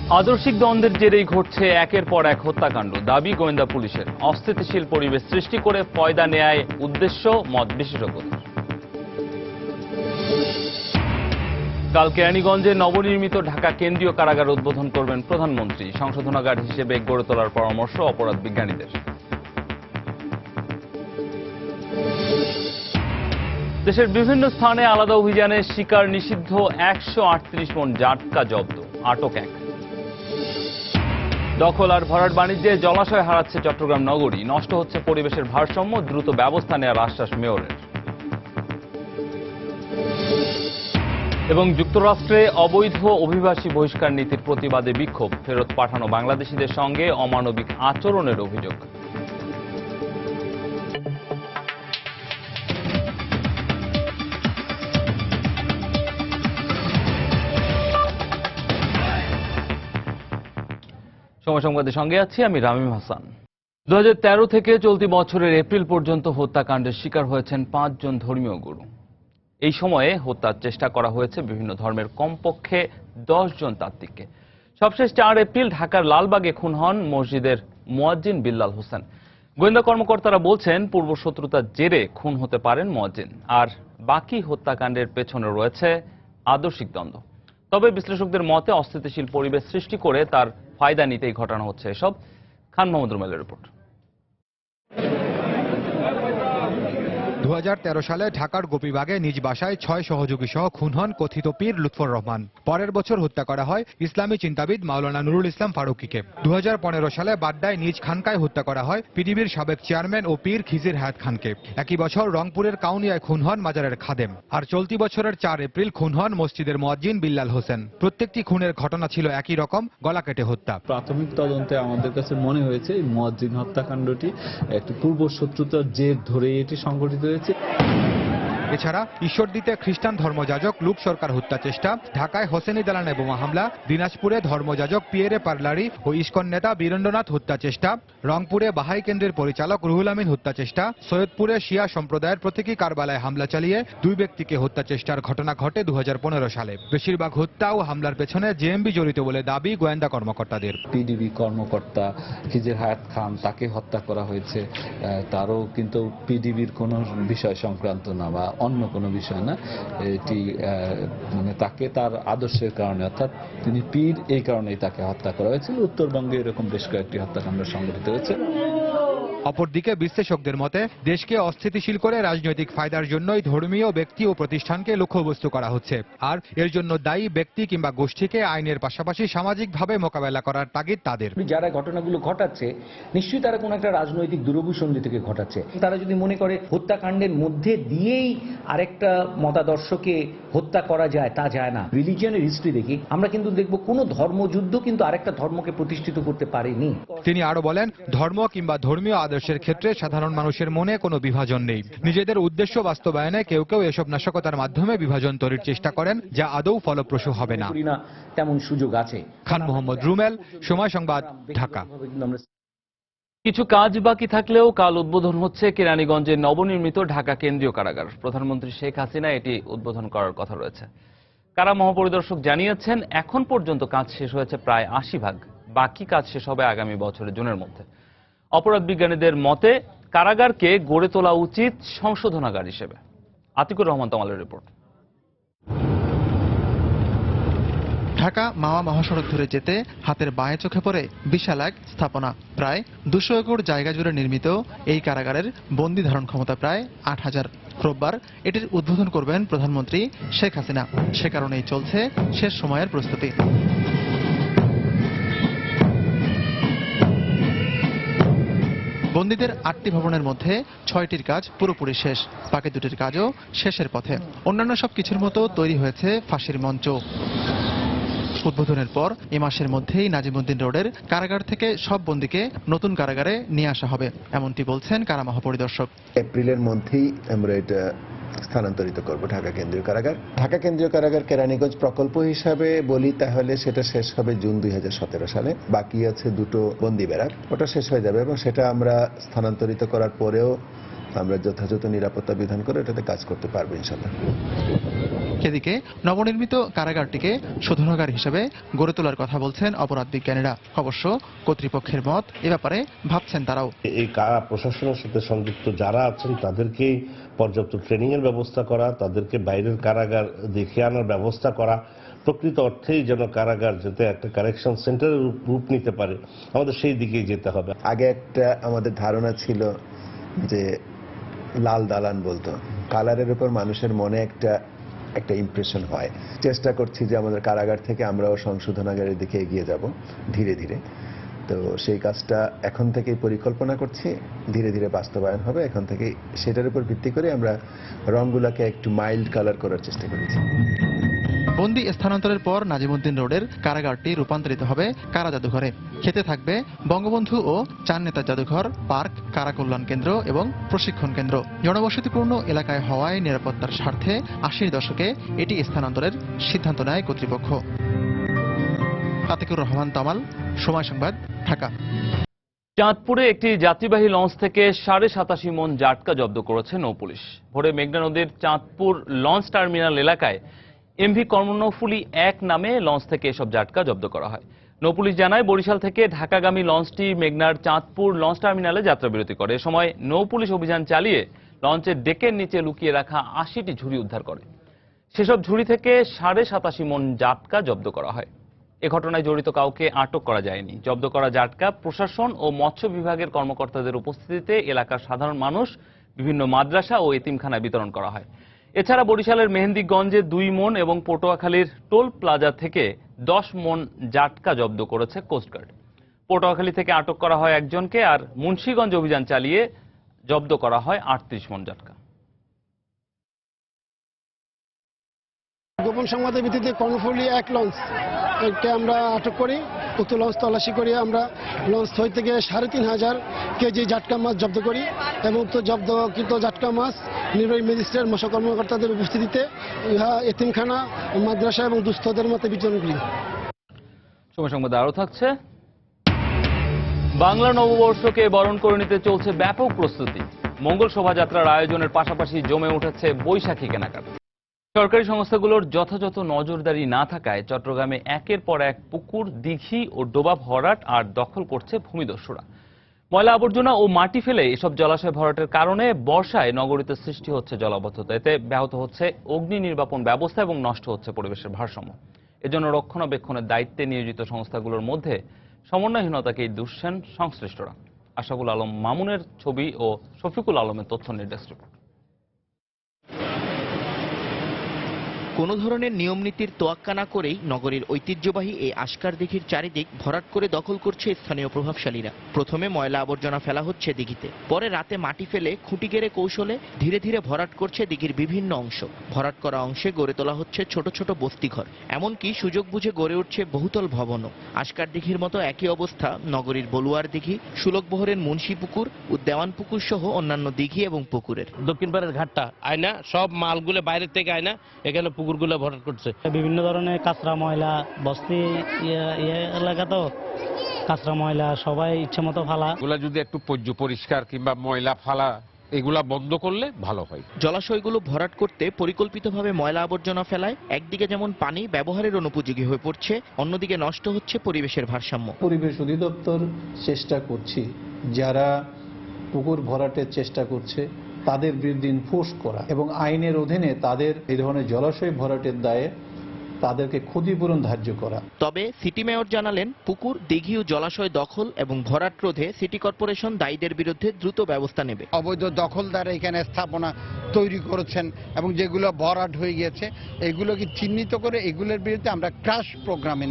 আদর্শিক দ্বন্দ্বের জেরেই ঘটছে একের পর এক হত্যাকাণ্ড, দাবি গোয়েন্দা পুলিশের। অস্থিতিশীল পরিবেশ সৃষ্টি করে ফয়দা নেয়ায় উদ্দেশ্য, মত বিশেষজ্ঞদের। কাল কেরানীগঞ্জে নবনির্মিত ঢাকা কেন্দ্রীয় কারাগার উদ্বোধন করবেন প্রধানমন্ত্রী। সংশোধনাগার হিসেবে গড়ে তোলার পরামর্শ অপরাধ বিজ্ঞানীদের। দেশের বিভিন্ন স্থানে আলাদা অভিযানে শিকার নিষিদ্ধ 138 মণ জাটকা জব্দ, আটক এক। দখল আর ভরাট বাণিজ্যে জলাশয় হারাচ্ছে চট্টগ্রাম নগরী, নষ্ট হচ্ছে পরিবেশের ভারসাম্য, দ্রুত ব্যবস্থা নেওয়ার আশ্বাস মেয়রের। এবং যুক্তরাষ্ট্রে অবৈধ অভিবাসী বহিষ্কার নীতির প্রতিবাদে বিক্ষোভ, ফেরত পাঠানো বাংলাদেশিদের সঙ্গে অমানবিক আচরণের অভিযোগ। সময় সংবাদের সঙ্গে আছি আমি রামিম হাসান। 2013 থেকে চলতি বছরের এপ্রিল পর্যন্ত হত্যাকাণ্ডের শিকার হয়েছেন 5 জন ধর্মীয় গুরু। এই সময়ে হত্যার চেষ্টা করা হয়েছে বিভিন্ন ধর্মের কমপক্ষে 10 জন তাত্ত্বিককে। সবশেষ 4 এপ্রিল ঢাকার লালবাগে খুন হন মসজিদের মুয়াজ্জিন বিল্লাল হোসেন। গোয়েন্দা কর্মকর্তারা বলছেন পূর্বশত্রুতার জেরে খুন হতে পারেন মুয়াজ্জিন, আর বাকি হত্যাকাণ্ডের পেছনে রয়েছে আদর্শিক দ্বন্দ্ব। তবে বিশ্লেষকদের মতে অস্থিতিশীল পরিবেশ সৃষ্টি করে তার ফায়দা নিতেই ঘটানো হচ্ছে এসব। খান মোহাম্মদ রুমেলের রিপোর্ট। 2013 সালে ঢাকার গোপীবাগে নিজ বাসায় 6 সহযোগী সহ খুন হন কথিত পীর লুৎফর রহমান। পরের বছর হত্যা করা হয় ইসলামী চিন্তাবিদ মাওলানা নুরুল ইসলাম ফারুকীকে। 2015 সালে বাড্ডায় নিজ খানকায় হত্যা করা হয় পিডিবির সাবেক চেয়ারম্যান ও পীর খিজির হায়াত খানকে। একই বছর রংপুরের কাউনিয়ায় খুন হন মাজারের খাদেম। আর চলতি বছরের 4 এপ্রিল খুন হন মসজিদের মুয়াজ্জিন বিল্লাল হোসেন। প্রত্যেকটি খুনের ঘটনা ছিল একই রকম, গলা কেটে হত্যা। প্রাথমিক তদন্তে আমাদের কাছে মনে হয়েছে এই মুয়াজ্জিন হত্যাকাণ্ডটি একটি পূর্ব শত্রুতার জের ধরে এটি সংঘটিত হয়েছে। এছাড়া ঈশ্বরদীতে খ্রিস্টান ধর্মযাজক লুক সরকার হত্যা চেষ্টা, ঢাকায় হোসেনি দালানে বোমা হামলা, দিনাজপুরে ধর্মযাজক পিয়েরে পার্লারি ও ইস্কন নেতা বীরেন্দ্রনাথ হত্যা চেষ্টা, রংপুরে বাহাই কেন্দ্রের পরিচালক রুহুল আমিন হত্যা চেষ্টা, সৈয়দপুরে শিয়া সম্প্রদায়ের প্রতীকী কারবালায় হামলা চালিয়ে 2 ব্যক্তিকে হত্যা চেষ্টার ঘটনা ঘটে 2015 সালে। বেশিরভাগ হত্যা ও হামলার পেছনে জেএমবি জড়িত বলে দাবি গোয়েন্দা কর্মকর্তাদের। পিডিবি কর্মকর্তা খিজির হায়াত খান, তাকে হত্যা করা হয়েছে। তারও কিন্তু পিডিবির কোনো বিষয় সংক্রান্ত না বা অন্য কোনো বিষয় না, এটি মানে তাকে তার আদর্শের কারণে, অর্থাৎ তিনি পীর, এই কারণেই তাকে হত্যা করা হয়েছিল। উত্তরবঙ্গে এরকম বেশ কয়েকটি হত্যাকাণ্ড সংঘটিত হয়েছে। অপরদিকে বিশ্লেষকদের মতে দেশকে অস্থিতিশীল করে রাজনৈতিক ফায়দার জন্যই ধর্মীয় ব্যক্তি ও প্রতিষ্ঠানকে লক্ষ্যবস্তু করা হচ্ছে, আর এর জন্য দায়ী ব্যক্তি কিংবা গোষ্ঠীকে আইনের পাশাপাশি সামাজিকভাবে মোকাবেলা করার তাগিদ তাদের। যারা ঘটনাগুলো ঘটাচ্ছে নিশ্চয়ই তারা কোনো একটা রাজনৈতিক দুরভিসন্ধি থেকে ঘটাচ্ছে। তারা যদি মনে করে হত্যাকাণ্ডের মধ্যে দিয়েই আরেকটা মতাদর্শকে হত্যা করা যায়, তা যায় না। রিলিজিয়নের হিস্ট্রি দেখি আমরা কিন্তু দেখব কোনো ধর্মযুদ্ধ কিন্তু আরেকটা ধর্মকে প্রতিষ্ঠিত করতে পারেনি। তিনি আরো বলেন, ধর্ম কিংবা ধর্মীয় আদর্শের ক্ষেত্রে সাধারণ মানুষের মনে কোনো বিভাজন নেই। নিজেদের উদ্দেশ্য বাস্তবায়নে কেউ কেউ এসব নাশকতার মাধ্যমে বিভাজন তৈরির চেষ্টা করেন, যা আদৌ ফলপ্রসূ হবে না। তেমন সুযোগ আছে। খান মোহাম্মদ রুমেল, সময় সংবাদ, ঢাকা। কিছু কাজ বাকি থাকলেও কাল উদ্বোধন হচ্ছে কেরানীগঞ্জের নবনির্মিত ঢাকা কেন্দ্রীয় কারাগার। প্রধানমন্ত্রী শেখ হাসিনা এটি উদ্বোধন করার কথা রয়েছে। কারা মহাপরিদর্শক জানিয়েছেন এখন পর্যন্ত কাজ শেষ হয়েছে প্রায় 80%, বাকি কাজ শেষ হবে আগামী বছরের জুনের মধ্যে। অপরাধ বিজ্ঞানীদের মতে কারাগারকে গড়ে তোলা উচিত সংশোধনাগার হিসেবে। আতিকুর রহমান তমালের রিপোর্ট। ঢাকা মাওয়া মহাসড়ক ধরে যেতে হাতের বাঁয়ে চোখে পড়ে বিশাল এক স্থাপনা। প্রায় 200 একর জায়গা জুড়ে নির্মিত এই কারাগারের বন্দি ধারণ ক্ষমতা প্রায় 8000। রোববার এটির উদ্বোধন করবেন প্রধানমন্ত্রী শেখ হাসিনা। সে কারণেই চলছে শেষ সময়ের প্রস্তুতি। বন্দীদের 8টি ভবনের মধ্যে 6টির কাজ পুরোপুরি শেষ, বাকি 2টির কাজও শেষের পথে। অন্যান্য সব কিছুর মতো তৈরি হয়েছে ফাঁসির মঞ্চ। উদ্বোধনের পর এ মাসের মধ্যেই নাজিমউদ্দিন রোডের কারাগার থেকে সব বন্দীকে নতুন কারাগারে নিয়ে আসা হবে, এমনটি বলছেন কারা মহাপরিদর্শক। এপ্রিলের মধ্যেই আমরা এটা স্থানান্তরিত করব ঢাকা কেন্দ্রীয় কারাগার। ঢাকা কেন্দ্রীয় কারাগার কেরানীগঞ্জ প্রকল্প হিসাবে বলি তাহলে সেটা শেষ হবে জুন 2017 সালে। বাকি আছে 2টো বন্দি ব্যারাক, ওটা শেষ হয়ে যাবে এবং সেটা আমরা স্থানান্তরিত করার পরেও আমরা যথাযথ নিরাপত্তা বিধান করে এটাতে কাজ করতে পারবো ইনশাআল্লাহ। এদিকে নবনির্মিত কারাগারটিকে শোধনাগার হিসেবে গড়ে তোলার কথা বলছেন অপরাধ বিজ্ঞানীরা। অবশ্য কর্তৃপক্ষের মত এ ব্যাপারে ভাবছেন তারাও। এই কারা প্রশাসনের সাথে সংযুক্ত যারা আছেন তাদেরকেই পর্যাপ্ত ট্রেনিং এর ব্যবস্থা করা, তাদেরকে বাইরের কারাগার দেখে আনার ব্যবস্থা করা, প্রকৃত অর্থেই যেন কারাগার যাতে একটা কারেকশন সেন্টারের রূপ নিতে পারে, আমাদের সেই দিকেই যেতে হবে। আগে একটা আমাদের ধারণা ছিল যে লাল দালান বলতো, কালারের উপর মানুষের মনে একটা ইমপ্রেশন হয়। চেষ্টা করছি যে আমাদের কারাগার থেকে আমরাও সংশোধনাগারের দিকে এগিয়ে যাব ধীরে ধীরে। তো সেই কাজটা এখন থেকেই পরিকল্পনা করছি, ধীরে ধীরে বাস্তবায়ন হবে। এখন থেকেই সেটার উপর ভিত্তি করে আমরা রংগুলোকে একটু মাইল্ড কালার করার চেষ্টা করেছি। বন্দি স্থানান্তরের পর নাজিমুদ্দিন রোডের কারাগারটি রূপান্তরিত হবে কারা জাদুঘরে। খেতে থাকবে বঙ্গবন্ধু ও চার নেতার জাদুঘর, পার্ক, কারা কল্যাণ কেন্দ্র এবং প্রশিক্ষণ কেন্দ্র। জনবসতিপূর্ণ এলাকায় হওয়ায় নিরাপত্তার স্বার্থে ৮০ দশকে এটি স্থানান্তরের সিদ্ধান্ত নেয় কর্তৃপক্ষ। আতিকুর রহমান তামাল, সময় সংবাদ, ঢাকা। চাঁদপুরে একটি যাত্রীবাহী লঞ্চ থেকে 87.5 মণ জাটকা জব্দ করেছে নৌপুলিশ। ভোরে মেঘনা নদীর চাঁদপুর লঞ্চ টার্মিনাল এলাকায় এমভি কর্ণফুলী 1 নামে লঞ্চ থেকে এসব জাটকা জব্দ করা হয়। নৌপুলিশ জানায়, বরিশাল থেকে ঢাকাগামী লঞ্চটি মেঘনার চাঁদপুর লঞ্চ টার্মিনালে যাত্রাবিরতি করে। এ সময় নৌপুলিশ অভিযান চালিয়ে লঞ্চের ডেকের নিচে লুকিয়ে রাখা 80টি ঝুড়ি উদ্ধার করে। সেসব ঝুড়ি থেকে 87.5 মণ জাটকা জব্দ করা হয়। এ ঘটনায় জড়িত কাউকে আটক করা যায়নি। জব্দ করা জাটকা প্রশাসন ও মৎস্য বিভাগের কর্মকর্তাদের উপস্থিতিতে এলাকার সাধারণ মানুষ, বিভিন্ন মাদ্রাসা ও এতিমখানায় বিতরণ করা হয়। এছাড়া বরিশালের মেহেন্দিগঞ্জে 2 মণ এবং পটুয়াখালীর টোল প্লাজা থেকে 10 মণ জাটকা জব্দ করেছে কোস্টগার্ড। পটুয়াখালী থেকে আটক করা হয় একজনকে, আর মুন্সিগঞ্জ অভিযান চালিয়ে জব্দ করা হয় 38 মণ জাটকা। গোপন সংবাদের ভিত্তিতে কর্ণফুলী 1 লঞ্চ একটা আমরা আটক করি। উক্ত লঞ্চ তল্লাশি করে আমরা লঞ্চ থেকে 3,500 কেজি জাটকা মাছ জব্দ করি এবং উক্ত জব্দকৃত জাটকা মাছ নির্বাহী ম্যাজিস্ট্রেট মৎস্য কর্মকর্তাদের উপস্থিতিতে ইহা এতিমখানা, মাদ্রাসা এবং দুস্থদের মধ্যে বিতরণ করি। সময় সংবাদে আরো থাকছে। বাংলা নববর্ষকে বরণ করে নিতে চলছে ব্যাপক প্রস্তুতি। মঙ্গল শোভাযাত্রার আয়োজনের পাশাপাশি জমে উঠেছে বৈশাখী কেনাকাটা। সরকারি সংস্থাগুলোর যথাযথ নজরদারি না থাকায় চট্টগ্রামে একের পর এক পুকুর, দিঘি ও ডোবা ভরাট আর দখল করছে ভূমিদস্যুরা। ময়লা আবর্জনা ও মাটি ফেলে এসব জলাশয় ভরাটের কারণে বর্ষায় নগরীতে সৃষ্টি হচ্ছে জলাবদ্ধতা। এতে ব্যাহত হচ্ছে অগ্নি নির্বাপন ব্যবস্থা এবং নষ্ট হচ্ছে পরিবেশের ভারসাম্য। এজন্য রক্ষণাবেক্ষণের দায়িত্বে নিয়োজিত সংস্থাগুলোর মধ্যে সমন্বয়হীনতাকেই দুষছেন সংশ্লিষ্টরা। আশাফুল আলম মামুনের ছবি ও শফিকুল আলমের তথ্য নির্দেশ রিপোর্ট। কোনো ধরনের নিয়ম নীতির তোয়াক্কা না করেই নগরীর ঐতিহ্যবাহী এই আশকার দিঘির চারিদিক ভরাট করে দখল করছে স্থানীয় প্রভাবশালীরা। প্রথমে ময়লা আবর্জনা ফেলা হচ্ছে দিঘিতে, পরে রাতে মাটি ফেলে খুঁটি গেড়ে কৌশলে ধীরে ধীরে ভরাট করছে দিঘির বিভিন্ন অংশ। ভরাট করা অংশে গড়ে তোলা হচ্ছে ছোট ছোট বস্তিঘর, এমনকি সুযোগ বুঝে গড়ে উঠছে বহুতল ভবনও। আশকার দিঘির মতো একই অবস্থা নগরীর বলুয়ার দিঘি, সুলকবহরের মুন্সি পুকুর ও দেওয়ান পুকুর সহ অন্যান্য দিঘি এবং পুকুরের। দক্ষিণ পাড়ের ঘাটটা আয়না সব মালগুলো বাইরের থেকে আয়না এখানে পুকুরগুলো ভরাট করছে। বিভিন্ন ধরনের কাঁচরা ময়লা, বস্তি এলাকা তো কাঁচরা ময়লা সবাই ইচ্ছে মতো ফালা। এগুলা যদি একটু পরিষ্কার কিংবা ময়লা ফালা এগুলা বন্ধ করলে ভালো হয়। জলাশয়গুলো ভরাট করতে পরিকল্পিতভাবে ময়লা আবর্জনা ফেলায় একদিকে যেমন পানি ব্যবহারের অনুপযোগী হয়ে পড়ছে, অন্যদিকে নষ্ট হচ্ছে পরিবেশের ভারসাম্য। পরিবেশ অধিদপ্তর চেষ্টা করছি যারা পুকুর ভরাটের চেষ্টা করছে তাদের বিরুদ্ধে এনফোর্স করা এবং আইনের অধীনে তাদের এই ধরনের জলাশয় ভরাটের দায়ে তাদেরকে ক্ষতিপূরণ ধার্য করা। তবে সিটি মেয়র জানালেন, পুকুর, দিঘি ও জলাশয় দখল এবং ভরাট রোধে সিটি কর্পোরেশন দায়ীদের বিরুদ্ধে দ্রুত ব্যবস্থা নেবে। অবৈধ দখলদার এখানে স্থাপনা তৈরি করেছেন এবং যেগুলো ভরাট হয়ে গেছে এগুলোকে চিহ্নিত করে এগুলোর বিরুদ্ধে আমরা ক্রাশ প্রোগ্রামে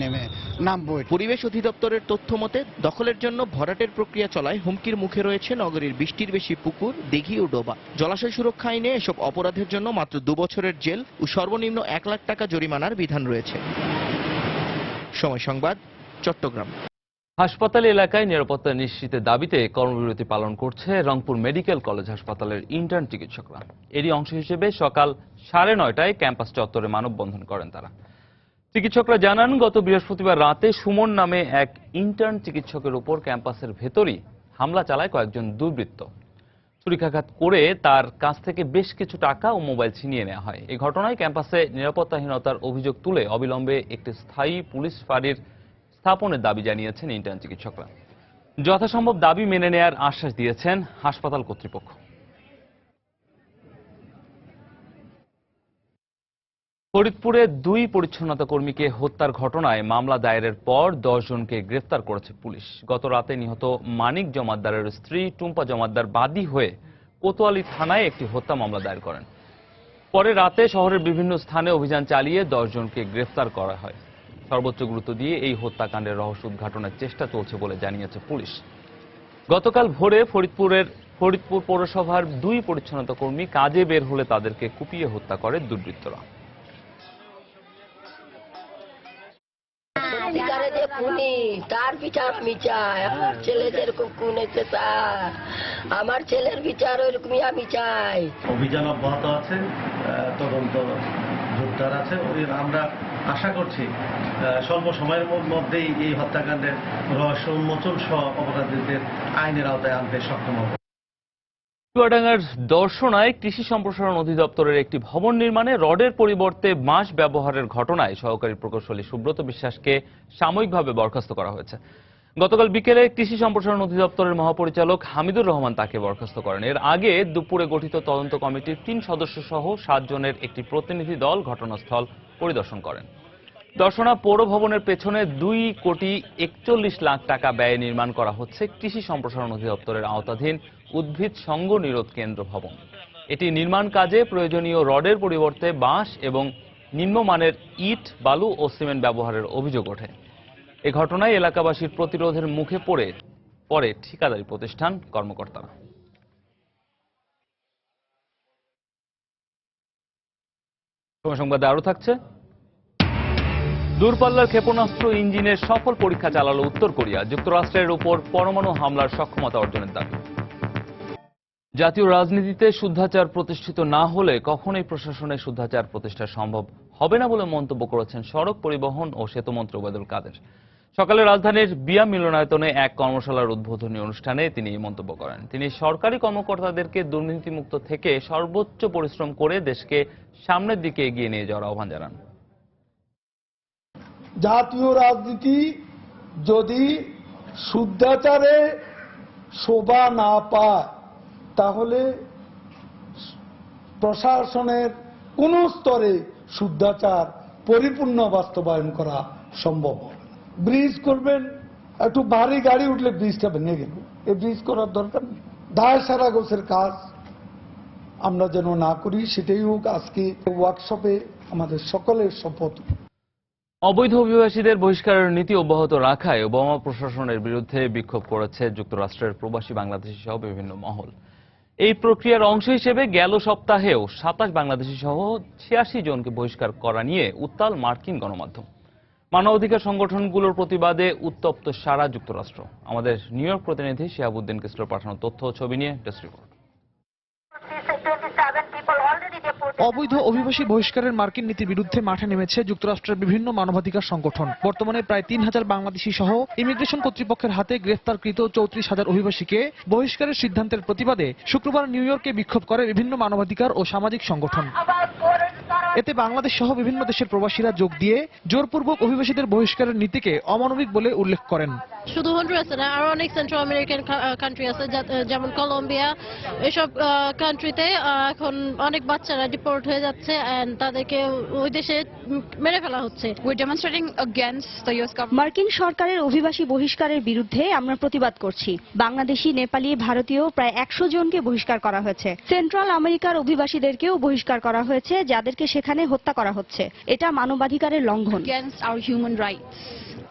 নামবো। পরিবেশ অধিদপ্তরের তথ্য মতে দখলের জন্য ভরাটের প্রক্রিয়া চলায় হুমকির মুখে রয়েছে নগরীর 20টির বেশি পুকুর, দিঘি ও ডোবা। জলাশয় সুরক্ষা আইনে এসব অপরাধের জন্য মাত্র 2 বছরের জেল ও সর্বনিম্ন 1 লাখ টাকা জরিমানার বিধান রয়েছে। সময় সংবাদ, চট্টগ্রাম। হাসপাতাল এলাকায় নিরাপত্তা নিশ্চিতের দাবিতে কর্মবিরতি পালন করছে রংপুর মেডিকেল কলেজ হাসপাতালের ইন্টার্ন চিকিৎসকরা। এরই অংশ হিসেবে সকাল 9:30টায় ক্যাম্পাস চত্বরে মানববন্ধন করেন তারা। চিকিৎসকরা জানান, গত বৃহস্পতিবার রাতে সুমন নামে এক ইন্টার্ন চিকিৎসকের উপর ক্যাম্পাসের ভেতরই হামলা চালায় কয়েকজন দুর্বৃত্ত। ছুরিকাঘাত করে তার কাছ থেকে বেশ কিছু টাকা ও মোবাইল ছিনিয়ে নেওয়া হয়। এই ঘটনায় ক্যাম্পাসে নিরাপত্তাহীনতার অভিযোগ তুলে অবিলম্বে একটি স্থায়ী পুলিশ ফাঁড়ির স্থাপনের দাবি জানিয়েছেন ইন্টার্ন চিকিৎসকরা। যথাসম্ভব দাবি মেনে নেয়ার আশ্বাস দিয়েছেন হাসপাতাল কর্তৃপক্ষ। ফরিদপুরে 2 পরিচ্ছন্নতা কর্মীকে হত্যার ঘটনায় মামলা দায়েরের পর 10 জনকে গ্রেফতার করেছে পুলিশ। গত রাতে নিহত মানিক জমাদ্দারের স্ত্রী টুম্পা জমাদ্দার বাদী হয়ে কোতোয়ালি থানায় একটি হত্যা মামলা দায়ের করেন। পরে রাতে শহরের বিভিন্ন স্থানে অভিযান চালিয়ে 10 জনকে গ্রেফতার করা হয়। সর্বোচ্চ গুরুত্ব দিয়ে এই হত্যাকাণ্ডের রহস্য উদ্ঘাটনের চেষ্টা চলছে বলে জানিয়েছে পুলিশ। গতকাল ভোরে ফরিদপুর পৌরসভার 2 পরিচ্ছন্নতা কর্মী কাজে বের হলে তাদেরকে কুপিয়ে হত্যা করে দুর্বৃত্তরা। তার বিচার আমি চাই। আমার ছেলে যেরকম খুন হয়েছে স্যার, আমার ছেলের বিচার ওইরকমই আমি চাই। অভিযান অব্যাহত আছে, তদন্ত জোরদার আছে। আমরা আশা করছি স্বল্প সময়ের মধ্যেই এই হত্যাকাণ্ডের রহস্য উন্মোচন সহ অপরাধীদের আইনের আওতায় আনতে সক্ষম হবে। চুয়াডাঙ্গার দর্শনায় কৃষি সম্প্রসারণ অধিদপ্তরের একটি ভবন নির্মাণে রডের পরিবর্তে বাঁশ ব্যবহারের ঘটনায় সহকারী প্রকৌশলী সুব্রত বিশ্বাসকে সাময়িকভাবে বরখাস্ত করা হয়েছে। গতকাল বিকেলে কৃষি সম্প্রসারণ অধিদপ্তরের মহাপরিচালক হামিদুর রহমান তাকে বরখাস্ত করেন। এর আগে দুপুরে গঠিত তদন্ত কমিটির 3 সদস্য সহ 7 জনের একটি প্রতিনিধি দল ঘটনাস্থল পরিদর্শন করেন। দর্শনা পৌর ভবনের পেছনে 2,41 লাখ টাকা ব্যয়ে নির্মাণ করা হচ্ছে কৃষি সম্প্রসারণ অধিদপ্তরের আওতাধীন উদ্ভিদ সঙ্গ নিরোধ কেন্দ্র ভবন। এটি নির্মাণ কাজে প্রয়োজনীয় রডের পরিবর্তে বাঁশ এবং নিম্নমানের ইট, বালু ও সিমেন্ট ব্যবহারের অভিযোগ ওঠে। এ ঘটনায় এলাকাবাসীর প্রতিরোধের মুখে পড়ে ঠিকাদারি প্রতিষ্ঠান কর্মকর্তারা। সংবাদে আরো থাকছে, দূরপাল্লার ক্ষেপণাস্ত্র ইঞ্জিনের সফল পরীক্ষা চালালো উত্তর কোরিয়া। যুক্তরাষ্ট্রের উপর পরমাণু হামলার সক্ষমতা অর্জনের দাবি। জাতীয় রাজনীতিতে শুদ্ধাচার প্রতিষ্ঠিত না হলে কখনোই প্রশাসনে শুদ্ধাচার প্রতিষ্ঠা সম্ভব হবে না বলে মন্তব্য করেছেন সড়ক পরিবহন ও সেতুমন্ত্রী ওবায়দুল কাদের। সকালে রাজধানীর বিয়া মিলনায়তনে এক কর্মশালার উদ্বোধনী অনুষ্ঠানে তিনি এই মন্তব্য করেন। তিনি সরকারি কর্মকর্তাদেরকে দুর্নীতিমুক্ত থেকে সর্বোচ্চ পরিশ্রম করে দেশকে সামনের দিকে এগিয়ে নিয়ে যাওয়ার আহ্বান জানান। জাতীয় রাজনীতি যদি শুদ্ধাচারে শোভা না পায় তাহলে প্রশাসনের কোন স্তরে শুদ্ধাচার পরিপূর্ণ বাস্তবায়ন করা সম্ভব হবে। ব্রিজ করবেন, একটু ভারী গাড়ি উঠলে ব্রিজটা ভেঙে গেল, এই ব্রিজ করার দরকার নেই। দায় সারা গোছের কাজ আমরা যেন না করি, সেটাই হোক আজকে ওয়ার্কশপে আমাদের সকলের শপথ। অবৈধ অভিবাসীদের বহিষ্কারের নীতি অব্যাহত রাখায় ওবামা প্রশাসনের বিরুদ্ধে বিক্ষোভ করেছে যুক্তরাষ্ট্রের প্রবাসী বাংলাদেশি সহ বিভিন্ন মহল। এই প্রক্রিয়ার অংশ হিসেবে গেল সপ্তাহেও 27 বাংলাদেশি সহ 86 জনকে বহিষ্কার করা নিয়ে উত্তাল মার্কিন গণমাধ্যম। মানবাধিকার সংগঠনগুলোর প্রতিবাদে উত্তপ্ত সারা যুক্তরাষ্ট্র। আমাদের নিউ ইয়র্ক প্রতিনিধি শিহাবুদ্দিন কিসলোর পাঠানো তথ্য ও ছবি নিয়ে ডেস্ক রিপোর্ট। অবৈধ অভিবাসী বহিষ্কারের মার্কিন নীতির বিরুদ্ধে মাঠে নেমেছে যুক্তরাষ্ট্রের বিভিন্ন মানবাধিকার সংগঠন। বর্তমানে প্রায় 3,000 বাংলাদেশি সহ ইমিগ্রেশন কর্তৃপক্ষের হাতে গ্রেফতারকৃত 34,000 অভিবাসীকে বহিষ্কারের সিদ্ধান্তের প্রতিবাদে শুক্রবার নিউ ইয়র্কে বিক্ষোভ করে বিভিন্ন মানবাধিকার ও সামাজিক সংগঠন। এতে বাংলাদেশ সহ বিভিন্ন দেশের প্রবাসীরা যোগ দিয়ে জোরপূর্বক অভিবাসীদের বহিষ্কারের নীতিকে অমানবিক বলে উল্লেখ করেন। শুধু হন্ডুরাস না, আরো অনেক সেন্ট্রাল আমেরিকান কান্ট্রি আছে, যেমন কলম্বিয়া, এসব কান্ট্রিতে এখন অনেক বাচ্চারা ডিপোর্ট হয়ে যাচ্ছে এন্ড তাদেরকে ওই দেশে মেরে ফেলা হচ্ছে। মার্কিন সরকারের অভিবাসী বহিষ্কারের বিরুদ্ধে আমরা প্রতিবাদ করছি। বাংলাদেশি, নেপালি, ভারতীয় প্রায় 100 জনকে বহিষ্কার করা হয়েছে। সেন্ট্রাল আমেরিকার অভিবাসীদেরকেও বহিষ্কার করা হয়েছে, যাদেরকে সেখানে হত্যা করা হচ্ছে। এটা মানবাধিকারের লঙ্ঘন।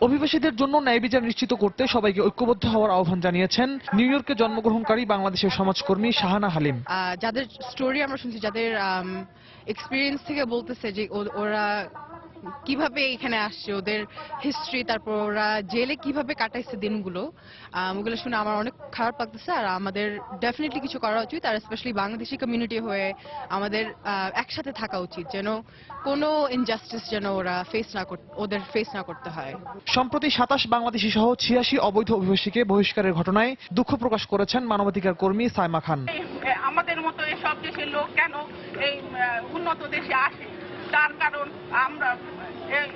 অভিবাসীদের জন্য ন্যায় বিচার নিশ্চিত করতে সবাইকে ঐক্যবদ্ধ হওয়ার আহ্বান জানিয়েছেন নিউ ইয়র্কে জন্মগ্রহণকারী বাংলাদেশের সমাজকর্মী শাহানা হালিম। যাদের স্টোরি আমরা শুনছি, যাদের এক্সপিরিয়েন্স থেকে বলতেছে যে ওরা কিভাবে এখানে আসছে, ওদের হিস্ট্রি, তারপর ওরা জেলে কিভাবে কাটাইছে দিনগুলো, ওগুলো শুনে আমার অনেক খারাপ লাগতেছে। আর আমাদের ডেফিনেটলি কিছু করা উচিত, আর স্পেশালি বাংলাদেশি কমিউনিটি হয়ে আমাদের একসাথে থাকা উচিত, যেন কোনো ইনজাস্টিস যেন ওদের ফেস না করতে হয়। সম্প্রতি 27 বাংলাদেশি সহ 86 অবৈধ অভিবাসীকে বহিষ্কারের ঘটনায় দুঃখ প্রকাশ করেছেন মানবাধিকার কর্মী সাইমা খান। আমাদের মতো এসব দেশের লোক কেন এই উন্নত দেশে আসে, তার কারণ আমরা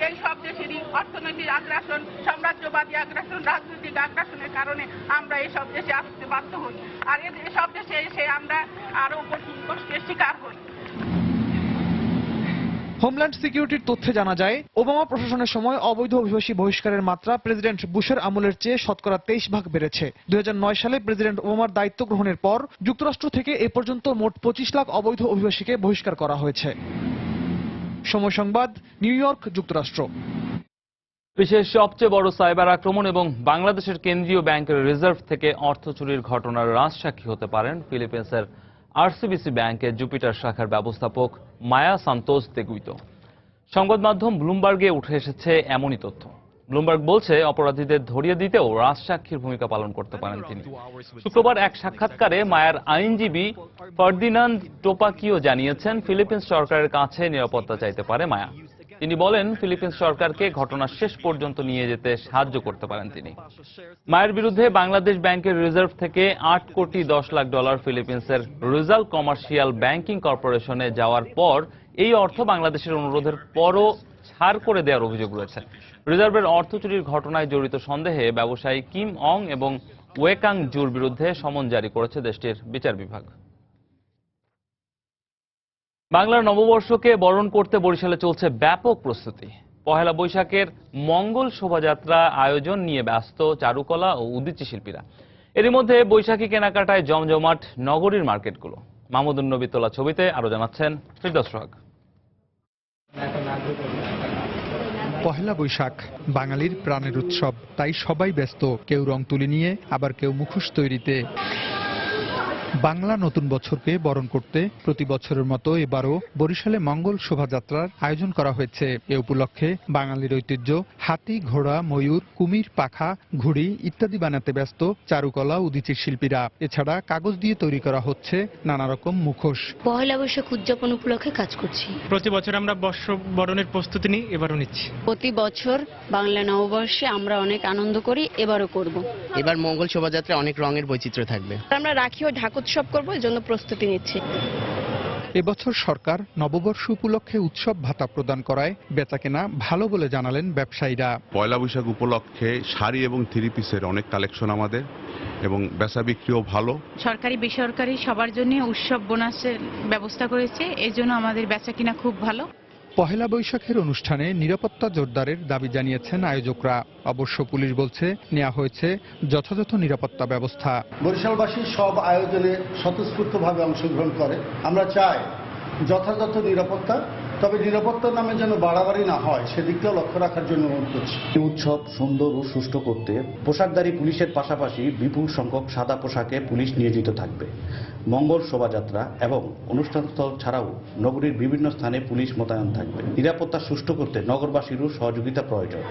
এই সব দেশেরই অর্থনৈতিক আগ্রাসন, সাম্রাজ্যবাদী আগ্রাসন, রাজনৈতিক আগ্রাসনের কারণে আমরা এসব দেশে আসতে বাধ্য হই, আর এসব দেশে এসে আমরা আরো কঠিন কষ্টের শিকার হই। হোমল্যান্ড সিকিউরিটির তথ্যে জানা যায়, ওবামা প্রশাসনের সময় অবৈধ অভিবাসী বহিষ্কারের মাত্রা প্রেসিডেন্ট বুশের আমলের চেয়ে শতকরা 23 ভাগ বেড়েছে। 2009 সালে প্রেসিডেন্ট ওবামার দায়িত্ব গ্রহণের পর যুক্তরাষ্ট্র থেকে এ পর্যন্ত মোট 25 লাখ অবৈধ অভিবাসীকে বহিষ্কার করা হয়েছে। সময় সংবাদ, নিউ ইয়র্ক, যুক্তরাষ্ট্র। বিশ্বের সবচেয়ে বড় সাইবার আক্রমণ এবং বাংলাদেশের কেন্দ্রীয় ব্যাংকের রিজার্ভ থেকে অর্থ চুরির ঘটনার রাজসাক্ষী হতে পারেন ফিলিপিন্সের আরসিবিসি ব্যাংকের জুপিটার শাখার ব্যবস্থাপক মায়া সান্তোস তেগুইতো। সংবাদ মাধ্যম ব্লুমবার্গে উঠে এসেছে এমনই তথ্য। ব্লুমবার্গ বলছে, অপরাধীদের ধরিয়ে দিতেও রাজসাক্ষীর ভূমিকা পালন করতে পারেন তিনি। শুক্রবার এক সাক্ষাৎকারে মায়ার আইনজীবী ফার্দিনান্দ টোপাকিও জানিয়েছেন, ফিলিপিন্স সরকারের কাছে নিরাপত্তা চাইতে পারে মায়া। তিনি বলেন, ফিলিপিন্স সরকারকে ঘটনার শেষ পর্যন্ত নিয়ে যেতে সাহায্য করতে পারেন তিনি। মায়ের বিরুদ্ধে বাংলাদেশ ব্যাংকের রিজার্ভ থেকে $8 কোটি 10 লাখ ফিলিপিন্সের রিজাল কমার্শিয়াল ব্যাংকিং কর্পোরেশনে যাওয়ার পর এই অর্থ বাংলাদেশের অনুরোধের পরও ছাড় করে দেওয়ার অভিযোগ রয়েছে। রিজার্ভের অর্থ চুরির ঘটনায় জড়িত সন্দেহে ব্যবসায়ী কিম অং এবং ওয়েকাং জুর বিরুদ্ধে সমন জারি করেছে দেশটির বিচার বিভাগ। বাংলার নববর্ষকে বরণ করতে বরিশালে চলছে ব্যাপক প্রস্তুতি। পহেলা বৈশাখের মঙ্গল শোভাযাত্রা আয়োজন নিয়ে ব্যস্ত চারুকলা ও উদীচী শিল্পীরা। এরই মধ্যে বৈশাখী কেনাকাটায় জমজমাট নগরীর মার্কেটগুলো। মাহমুদুন নবী তোলা ছবিতে আরো জানাচ্ছেন ফিরদৌস সোহাগ। পহেলা বৈশাখ বাঙালির প্রাণের উৎসব, তাই সবাই ব্যস্ত, কেউ রং তুলি নিয়ে, আবার কেউ মুখোশ তৈরিতে। বাংলা নতুন বছরকে বরণ করতে প্রতি বছরের মতো এবারও বরিশালে মঙ্গল শোভাযাত্রার আয়োজন করা হয়েছে। এ উপলক্ষে বাঙালির ঐতিহ্য হাতি, ঘোড়া, ময়ূর, কুমির, পাখা, ঘুড়ি ইত্যাদি বানাতে ব্যস্ত চারুকলা উদীচীর শিল্পীরা। এছাড়া কাগজ দিয়ে তৈরি করা হচ্ছে নানা রকম মুখোশ। পহেলা বৈশাখ উদযাপন উপলক্ষে কাজ করছি। প্রতি বছর আমরা বর্ষ বরণের প্রস্তুতি নিই, এবারও নিচ্ছি। প্রতি বছর বাংলা নববর্ষে আমরা অনেক আনন্দ করি, এবারও করব। এবার মঙ্গল শোভাযাত্রায় অনেক রঙের বৈচিত্র্য থাকবে। আমরা রাখি ও ঢাক উৎসব করব, এর জন্য প্রস্তুতি নিচ্ছি। এবছর সরকার নববর্ষ উপলক্ষে উৎসব ভাতা প্রদান করায় বেচাকেনা ভালো বলে জানালেন ব্যবসায়ীরা। পয়লা বৈশাখ উপলক্ষে শাড়ি এবং থ্রি পিসের অনেক কালেকশন আমাদের, এবং বেচা বিক্রিও ভালো। সরকারি বেসরকারি সবার জন্য উৎসব বোনাসের ব্যবস্থা করেছে, এর জন্য আমাদের বেচাকেনা খুব ভালো। পহেলা বৈশাখের অনুষ্ঠানে নিরাপত্তা জোরদারের দাবি জানিয়েছেন আয়োজকরা। অবশ্য পুলিশ বলছে, নেওয়া হয়েছে যথাযথ নিরাপত্তা ব্যবস্থা। বরিশালবাসী সব আয়োজনে স্বতঃস্ফূর্তভাবে অংশগ্রহণ করে। আমরা চাই যথাযথ নিরাপত্তা, তবে নিরাপত্তার নামে যেন বাড়াবাড়ি না হয় সেদিকটাও লক্ষ্য রাখার জন্য অনুরোধ করছি। উৎসব সুন্দর ও সুষ্ঠু করতে পোশাকধারী পুলিশের পাশাপাশি বিপুল সংখ্যক সাদা পোশাকে পুলিশ নিয়োজিত থাকবে। মঙ্গল শোভাযাত্রা এবং অনুষ্ঠানস্থল ছাড়াও নগরীর বিভিন্ন স্থানে পুলিশ মোতায়েন থাকবে। নিরাপত্তা সুষ্ঠু করতে নগরবাসীরও সহযোগিতা প্রয়োজন।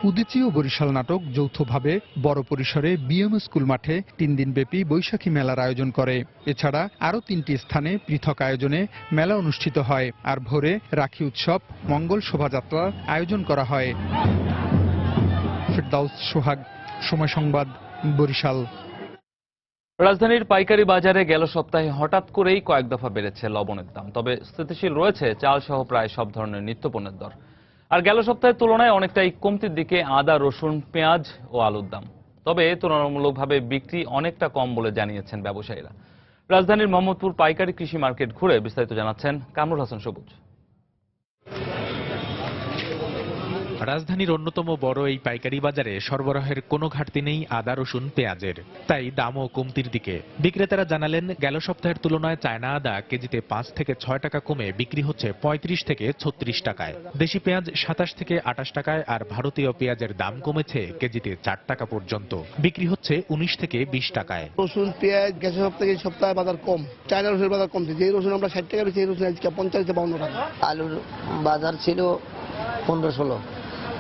উদীচী ও বরিশাল নাটক যৌথভাবে বড় পরিসরে বিএম স্কুল মাঠে 3 দিনব্যাপী বৈশাখী মেলার আয়োজন করে। এছাড়া আরও 3টি স্থানে পৃথক আয়োজনে মেলা অনুষ্ঠিত হয়। আর ভোরে রাখি উৎসব, মঙ্গল শোভাযাত্রার আয়োজন করা হয়। ফিরদৌস সোহাগ, সময় সংবাদ, বরিশাল। রাজধানীর পাইকারি বাজারে গেল সপ্তাহে হঠাৎ করেই কয়েক দফা বেড়েছে লবণের দাম। তবে স্থিতিশীল রয়েছে চাল সহ প্রায় সব ধরনের নিত্যপণ্যের দর। আর গেল সপ্তাহের তুলনায় অনেকটাই কমতির দিকে আদা, রসুন, পেঁয়াজ ও আলুর দাম। তবে তুলনামূলকভাবে বিক্রি অনেকটা কম বলে জানিয়েছেন ব্যবসায়ীরা। রাজধানীর মোহাম্মদপুর পাইকারি কৃষি মার্কেট ঘুরে বিস্তারিত জানাচ্ছেন কামরুল হাসান সবুজ। রাজধানীর অন্যতম বড় এই পাইকারি বাজারে সরবরাহের কোনো ঘাটতি নেই আদা, রসুন, পেঁয়াজের, তাই দামও কমতির দিকে। বিক্রেতারা জানালেন, গেল সপ্তাহের তুলনায় চায়না আদা কেজিতে 5 থেকে 6 টাকা কমে বিক্রি হচ্ছে 35 থেকে 36 টাকায়। দেশি পেঁয়াজ 27 থেকে 28 টাকায়, আর ভারতীয় পেঁয়াজের দাম কমেছে কেজিতে 4 টাকা পর্যন্ত, বিক্রি হচ্ছে 19 থেকে 20 টাকায়। রসুন, পেঁয়াজ গেছে সপ্তাহে বাজার কম, চায়না রসুনের বাজার কমছে। যে রসুন আমরা 60 টাকা বেশি, রসুন আজকে 50 থেকে 52 টাকা। আলুর বাজার ছিল 15-16,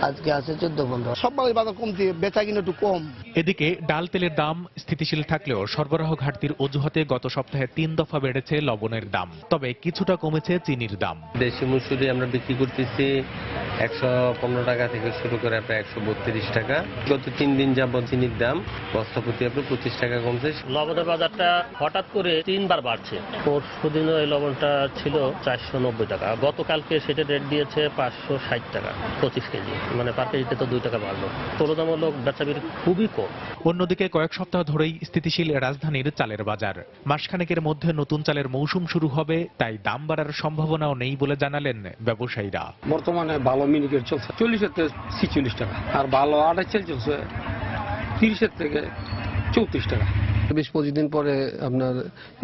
আজকে আছে 14-15। সব মালের বাজার কমছে, বেচা কিনা একটু কম। এদিকে ডাল তেলের দাম স্থিতিশীল থাকলেও সরবরাহ ঘাটতির অজুহাতে গত সপ্তাহে 3 দফা বেড়েছে লবণের দাম, তবে কিছুটা কমেছে চিনির দাম। দেশি মুসুরি আমরা বিক্রি করতেছি 115 টাকা থেকে শুরু করে আপনার 132 টাকা। গত 3 দিন যাবত চিনির দাম বস্তা প্রতি আপনার 25 টাকা কমছে। লবণের বাজারটা হঠাৎ করে 3 বার বাড়ছে। পরশুদিনও এই লবণটা ছিল 490 টাকা, গতকালকে সেটা রেট দিয়েছে 560 টাকা 25 কেজি, মানে পার কেজিতে তো 2 টাকা বাড়লো। তুলনামূলক বেচাবিক্রি খুবই কম। অন্যদিকে কয়েক সপ্তাহ ধরেই স্থিতিশীল রাজধানীর চালের বাজার। মাসখানেকের মধ্যে নতুন চালের মৌসুম শুরু হবে, তাই দাম বাড়ার সম্ভাবনাও নেই বলে জানালেন ব্যবসায়ীরা। বর্তমানে ভালো মিনিকেট চলছে 40 থেকে 46 টাকা, আর ভালো আটা চাল চলছে 30 থেকে 34 টাকা। 20-25 দিন পরে আপনার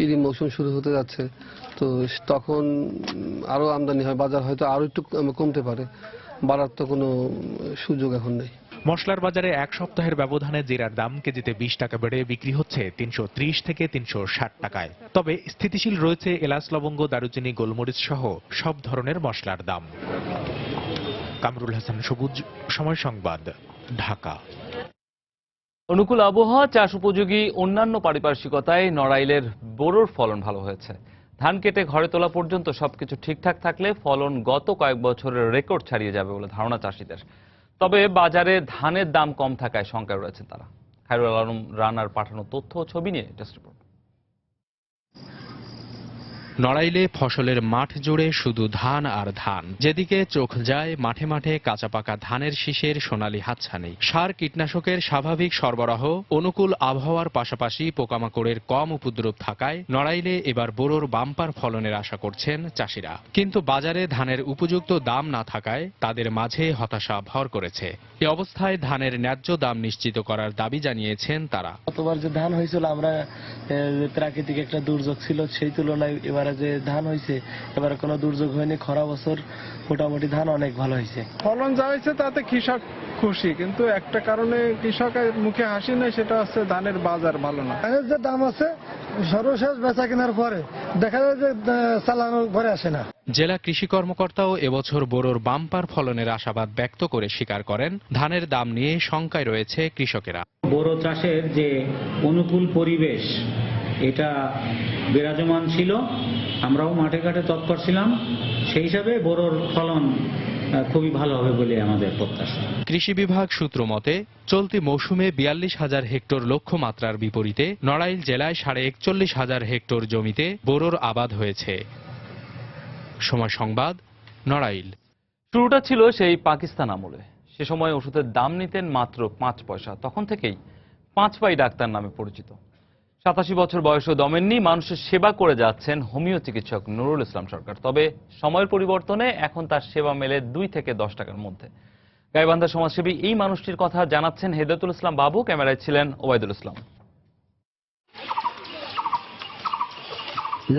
ঈদ মৌসুম শুরু হতে যাচ্ছে, তো তখন আরো আমদানি হয়, বাজার হয়তো আরো একটু কমতে পারে, বাড়ার তো কোনো সুযোগ এখন নেই। মশলার বাজারে এক সপ্তাহের ব্যবধানে জিরার দাম কেজিতে 20 টাকা বেড়ে বিক্রি হচ্ছে 330 থেকে 360 টাকায়। তবে স্থিতিশীল রয়েছে এলাচ, লবঙ্গ, দারুচিনি, গোলমরিচ সহ সব ধরনের মশলার দাম। কামরুল হাসান সবুজ, সময় সংবাদ, ঢাকা। অনুকূল আবহাওয়া, চাষ উপযোগী অন্যান্য পারিপার্শ্বিকতায় নড়াইলের বোরোর ফলন ভালো হয়েছে। ধান কেটে ঘরে তোলা পর্যন্ত সবকিছু ঠিকঠাক থাকলে ফলন গত কয়েক বছরের রেকর্ড ছাড়িয়ে যাবে বলে ধারণা চাষিদের। তবে বাজারে ধানের দাম কম থাকায় শঙ্কায় রয়েছে তারা। খায়রুল আলম রানার পাঠানো তথ্য ও ছবি নিয়ে টেস্ট রিপোর্ট। নড়াইলে ফসলের মাঠ জুড়ে শুধু ধান আর ধান। যেদিকে চোখ যায় মাঠে মাঠে কাঁচা পাকা ধানের শীষের সোনালী হাতছানি। সার কীটনাশকের স্বাভাবিক সরবরাহ, অনুকূল আবহাওয়ার পাশাপাশি পোকামাকড়ের কম উপদ্রব থাকায় নড়াইলে এবার বোরোর বাম্পার ফলনের আশা করছেন চাষিরা। কিন্তু বাজারে ধানের উপযুক্ত দাম না থাকায় তাদের মাঝে হতাশা ভর করেছে। এ অবস্থায় ধানের ন্যায্য দাম নিশ্চিত করার দাবি জানিয়েছেন তারা। গতবার যে ধান হয়েছিল, আমরা প্রাকৃতিক একটা দুর্যোগ ছিল, সেই তুলনায় এবারে যে ধান হয়েছে এবারে কোনো দুর্যোগ হয়নি। খরা বছর মোটামুটি ধান অনেক ভালো হয়েছে। ফলন যা হয়েছে তাতে কৃষক খুশি, কিন্তু একটা কারণে কৃষকের মুখে হাসি নেই, সেটা হচ্ছে ধানের বাজার ভালো না। ধানের যে দাম আছে সর্বশেষ বেচা কেনার পরে দেখা যায় যে চালানোর ঘরে আসে না। জেলা কৃষি কর্মকর্তাও এবছর বোরোর বাম্পার ফলনের আশাবাদ ব্যক্ত করে স্বীকার করেন, ধানের দাম নিয়ে শঙ্কায় রয়েছে কৃষকেরা। বোরো চাষের যে অনুকূল পরিবেশ এটা বিরাজমান ছিল, আমরাও মাঠে ঘাটে তৎপর ছিলাম, সেই হিসাবে বোরোর ফলন খুবই ভালো হবে বলে আমাদের প্রত্যাশা। কৃষি বিভাগ সূত্র মতে চলতি মৌসুমে 42,000 হেক্টর লক্ষ্যমাত্রার বিপরীতে নড়াইল জেলায় 41,500 হেক্টর জমিতে বোরোর আবাদ হয়েছে। সময় সংবাদ, নড়াইল। শুরুটা ছিল সেই পাকিস্তান আমলে। সে সময় ওষুধের দাম নিতেন মাত্র 5 পয়সা। তখন থেকেই 5 পাই ডাক্তার নামে পরিচিত। 87 বছর বয়সেও দমেননি, মানুষের সেবা করে যাচ্ছেন হোমিও চিকিৎসক নুরুল ইসলাম সরকার। তবে সময়ের পরিবর্তনে এখন তার সেবা মেলে 2 থেকে 10 টাকার মধ্যে। গাইবান্ধা সমাজসেবী এই মানুষটির কথা জানাচ্ছেন হেদায়েতুল ইসলাম বাবু, ক্যামেরায় ছিলেন ওবায়দুল ইসলাম।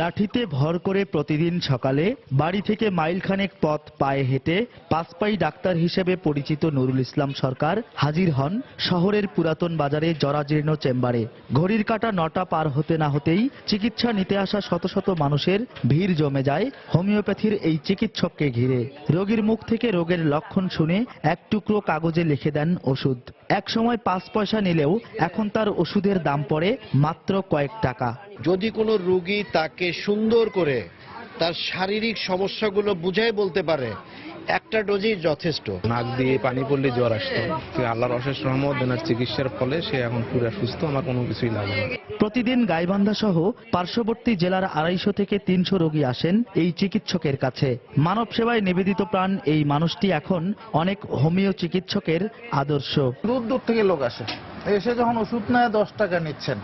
লাঠিতে ভর করে প্রতিদিন সকালে বাড়ি থেকে মাইলখানেক পথ পায়ে হেঁটে 5 পাই ডাক্তার হিসেবে পরিচিত নুরুল ইসলাম সরকার হাজির হন শহরের পুরাতন বাজারে জরাজীর্ণ চেম্বারে। ঘড়ির কাঁটা 9টা পার হতে না হতেই চিকিৎসা নিতে আসা শত শত মানুষের ভিড় জমে যায় হোমিওপ্যাথির এই চিকিৎসককে ঘিরে। রোগীর মুখ থেকে রোগের লক্ষণ শুনে এক টুকরো কাগজে লিখে দেন ওষুধ। এক সময় 5 পয়সা নিলেও এখন তার ওষুধের দাম পড়ে মাত্র কয়েক টাকা। যদি কোনো রোগী তাকে সুন্দর করে তার শারীরিক সমস্যাগুলো বুঝাই বলতে পারে, একটা ডোজই যথেষ্ট। নাক দিয়ে পানি পড়লে জ্বর আসতো, আল্লাহর অশেষ রহমত ওনার চিকিৎসার ফলে সে এখন পুরো সুস্থ, আমার কোনো কিছুই লাগে না। প্রতিদিন গাইবান্ধা সহ পার্শ্ববর্তী জেলার 250 থেকে 300 রোগী আসেন এই চিকিৎসকের কাছে। মানব সেবায় নিবেদিত প্রাণ এই মানুষটি এখন অনেক হোমিও চিকিৎসকের আদর্শ। দূর দূর থেকে লোক আসে, এসে যখন ওষুধ নেয় 10 টাকা নিচ্ছেন,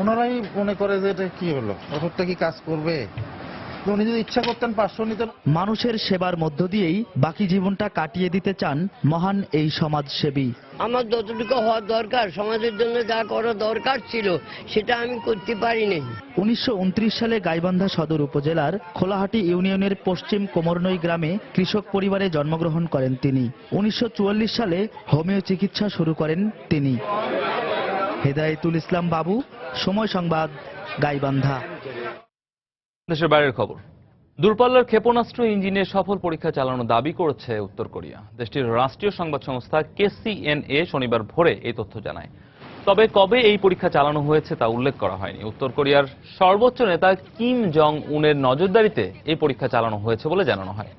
ওনারাই মনে করে যে এটা কি হলো, ওষুধটা কি কাজ করবে, উনি যদি ইচ্ছা করতেন 500 নিতেন। মানুষের সেবার মধ্য দিয়েই বাকি জীবনটা কাটিয়ে দিতে চান মহান এই সমাজসেবী। আমার যতটুকু হওয়া দরকার, সমাজের জন্য যা করা দরকার ছিল সেটা আমি করতে পারিনি। 1929 সালে গাইবান্ধা সদর উপজেলার খোলাহাটি ইউনিয়নের পশ্চিম কোমরনই গ্রামে কৃষক পরিবারে জন্মগ্রহণ করেন তিনি। 1944 সালে হোমিও চিকিৎসা শুরু করেন তিনি। হেদায়েতুল ইসলাম বাবু, সময় সংবাদ, গাইবান্ধা। দেশের বাইরের খবর। দূরপাল্লার ক্ষেপণাস্ত্র ইঞ্জিনের সফল পরীক্ষা চালানোর দাবি করেছে উত্তর কোরিয়া। দেশটির রাষ্ট্রীয় সংবাদ সংস্থা KCNA শনিবার ভোরে এই তথ্য জানায়। তবে কবে এই পরীক্ষা চালানো হয়েছে তা উল্লেখ করা হয়নি। উত্তর কোরিয়ার সর্বোচ্চ নেতা কিম জং উনের নজরদারিতে এই পরীক্ষা চালানো হয়েছে বলে জানানো হয়।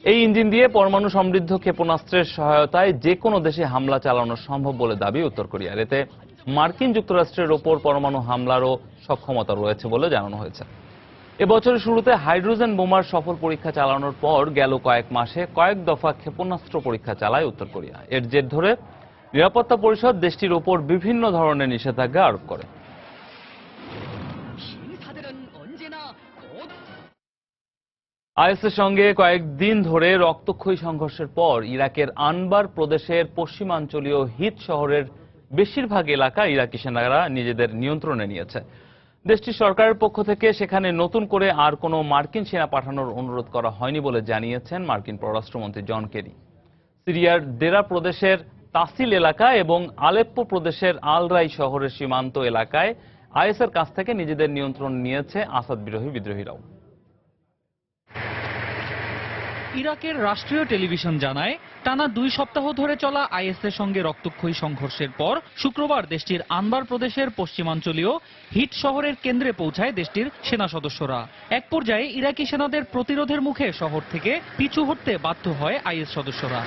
এই ইঞ্জিন দিয়ে পরমাণু সমৃদ্ধ ক্ষেপণাস্ত্রের সহায়তায় যে কোনো দেশে হামলা চালানো সম্ভব বলে দাবি উত্তর কোরিয়ার। এতে মার্কিন যুক্তরাষ্ট্রের ওপর পরমাণু হামলারও সক্ষমতা রয়েছে বলে জানানো হয়েছে। এবছরের শুরুতে হাইড্রোজেন বোমার সফল পরীক্ষা চালানোর পর গেল কয়েক মাসে কয়েক দফা ক্ষেপণাস্ত্র পরীক্ষা চালায় উত্তর কোরিয়া। এর জের ধরে নিরাপত্তা পরিষদ দেশটির ওপর বিভিন্ন ধরনের নিষেধাজ্ঞা আরোপ করে। আইএসের সঙ্গে কয়েকদিন ধরে রক্তক্ষয়ী সংঘর্ষের পর ইরাকের আনবার প্রদেশের পশ্চিমাঞ্চলীয় হিত শহরের বেশিরভাগ এলাকা ইরাকি সেনারা নিজেদের নিয়ন্ত্রণে নিয়েছে। দেশটির সরকারের পক্ষ থেকে সেখানে নতুন করে আর কোনো মার্কিন সেনা পাঠানোর অনুরোধ করা হয়নি বলে জানিয়েছেন মার্কিন পররাষ্ট্রমন্ত্রী জন কেরি। সিরিয়ার দেরা প্রদেশের তাসিল এলাকা এবং আলেপ্পো প্রদেশের আল রাই শহরের সীমান্ত এলাকায় আইএসের কাছ থেকে নিজেদের নিয়ন্ত্রণ নিয়েছে আসাদ বিরোধী বিদ্রোহীরাও। ইরাকের রাষ্ট্রীয় টেলিভিশন জানায়, টানা 2 সপ্তাহ ধরে চলা আইএসের সঙ্গে রক্তক্ষয়ী সংঘর্ষের পর শুক্রবার দেশটির আনবার প্রদেশের পশ্চিমাঞ্চলীয় হিট শহরের কেন্দ্রে পৌঁছায় দেশটির সেনা সদস্যরা। এক পর্যায়ে ইরাকি সেনাদের প্রতিরোধের মুখে শহর থেকে পিছু হটতে বাধ্য হয় আইএস সদস্যরা।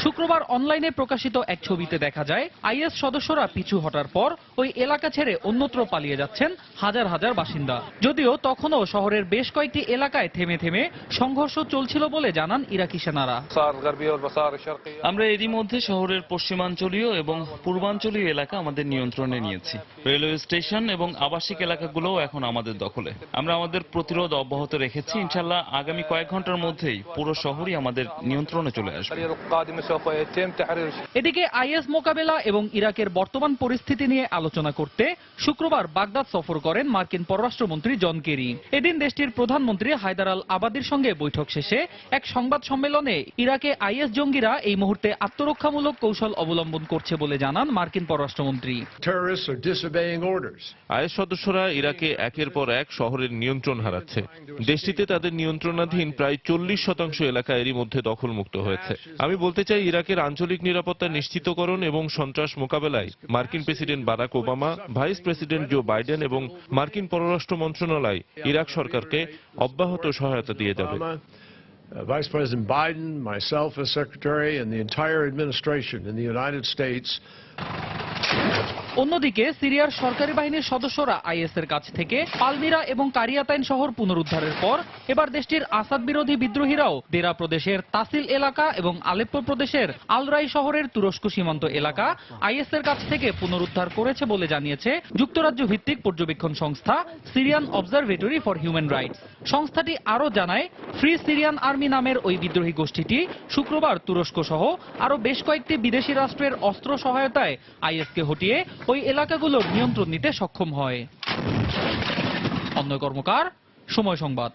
শুক্রবার অনলাইনে প্রকাশিত এক ছবিতে দেখা যায় আইএস সদস্যরা পিছু হটার পর ওই এলাকা ছেড়ে অন্যত্র পালিয়ে যাচ্ছেন হাজার হাজার বাসিন্দা। যদিও তখনও শহরের বেশ কয়েকটি এলাকায় থেমে থেমে সংঘর্ষ চলছিল বলে জানান ইরাকি সেনারা। আমরা এরই মধ্যে শহরের পশ্চিমাঞ্চলীয় এবং পূর্বাঞ্চলীয় এলাকা আমাদের নিয়ন্ত্রণে নিয়েছি। রেলওয়ে স্টেশন এবং আবাসিক এলাকাগুলোও এখন আমাদের দখলে। আমরা আমাদের প্রতিরোধ অব্যাহত রেখেছি। ইনশাআল্লাহ আগামী কয়েক ঘন্টার মধ্যেই পুরো শহরই আমাদের নিয়ন্ত্রণে চলে আসবে। এদিকে আইএস মোকাবেলা এবং ইরাকের বর্তমান পরিস্থিতি নিয়ে আলোচনা করতে শুক্রবার বাগদাদ সফর করেন মার্কিন পররাষ্ট্রমন্ত্রী জন কেরি। এদিন দেশটির প্রধানমন্ত্রী হায়দার আল আবাদির সঙ্গে বৈঠক শেষে এক সংবাদ সম্মেলনে ইরাকে আইএস জঙ্গিরা এই মুহূর্তে আত্মরক্ষামূলক কৌশল অবলম্বন করছে বলে জানান মার্কিন পররাষ্ট্রমন্ত্রী। আইএস সদস্যরা ইরাকে একের পর এক শহরের নিয়ন্ত্রণ হারাচ্ছে। দেশটিতে তাদের নিয়ন্ত্রণাধীন প্রায় 40% এলাকা এরই মধ্যে দখলমুক্ত হয়েছে। আমি বলতে চাই, ইরাকের আঞ্চলিক নিরাপত্তা নিশ্চিতকরণ এবং সন্ত্রাস মোকাবেলায় মার্কিন president Barack Obama, vice president Joe Biden এবং মার্কিন পররাষ্ট্র মন্ত্রণালয় ইরাক সরকারকে অব্যাহত সহায়তা দিয়ে যাবে। Vice President Biden, myself as Secretary, and the entire administration in the United States. অন্যদিকে সিরিয়ার সরকারি বাহিনীর সদস্যরা আইএস এর কাছ থেকে পালমিরা এবং কারিয়াতাইন শহর পুনরুদ্ধারের পর এবার দেশটির আসাদ বিরোধী বিদ্রোহীরাও দেরা প্রদেশের তাসিল এলাকা এবং আলেপ্পো প্রদেশের আল রাই শহরের তুরস্ক সীমান্ত এলাকা আইএস এর কাছ থেকে পুনরুদ্ধার করেছে বলে জানিয়েছে যুক্তরাজ্য ভিত্তিক পর্যবেক্ষণ সংস্থা Syrian observatory for human rights. সংস্থাটি আরও জানায়, ফ্রি সিরিয়ান আর্মি নামের ওই বিদ্রোহী গোষ্ঠীটি শুক্রবার তুরস্ক সহ আরও বেশ কয়েকটি বিদেশি রাষ্ট্রের অস্ত্র সহায়তায় আইএসকে হটিয়ে ওই এলাকাগুলোর নিয়ন্ত্রণ নিতে সক্ষম হয়। অন্যয় কর্মকার, সময় সংবাদ।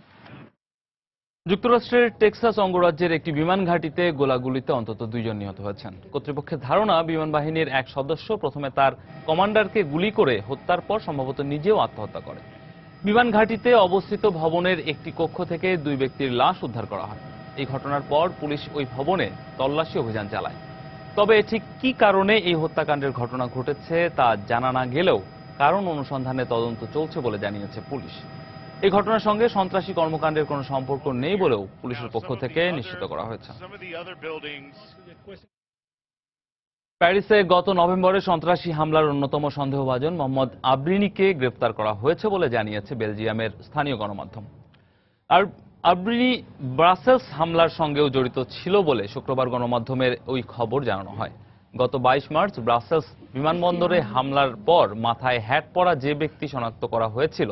যুক্তরাষ্ট্রের টেক্সাস অঙ্গরাজ্যের একটি বিমান ঘাঁটিতে গোলাগুলিতে অন্তত 2 জন নিহত হয়েছেন। কর্তৃপক্ষের ধারণা, বিমান বাহিনীর এক সদস্য প্রথমে তার কমান্ডারকে গুলি করে হত্যার পর সম্ভবত নিজেও আত্মহত্যা করে। বিমান ঘাঁটিতে অবস্থিত ভবনের একটি কক্ষ থেকে 2 ব্যক্তির লাশ উদ্ধার করা হয়। এই ঘটনার পর পুলিশ ওই ভবনে তল্লাশি অভিযান চালায়। তবে ঠিক কি কারণে এই হত্যাকাণ্ডের ঘটনা ঘটেছে তা জানা না গেলেও কারণ অনুসন্ধানে তদন্ত চলছে বলে জানিয়েছে পুলিশ। এই ঘটনার সঙ্গে সন্ত্রাসী কর্মকাণ্ডের কোনো সম্পর্ক নেই বলেও পুলিশের পক্ষ থেকে নিশ্চিত করা হয়েছে। প্যারিসে গত নভেম্বরে সন্ত্রাসী হামলার অন্যতম সন্দেহভাজন মোহাম্মদ আব্রিনিকে গ্রেফতার করা হয়েছে বলে জানিয়েছে বেলজিয়ামের স্থানীয় গণমাধ্যম। আর আব্রিনি ব্রাসেলস হামলার সঙ্গেও জড়িত ছিল বলে শুক্রবার গণমাধ্যমের ওই খবর জানানো হয়। গত 22 মার্চ ব্রাসেলস বিমানবন্দরে হামলার পর মাথায় হ্যাট পরা যে ব্যক্তি শনাক্ত করা হয়েছিল,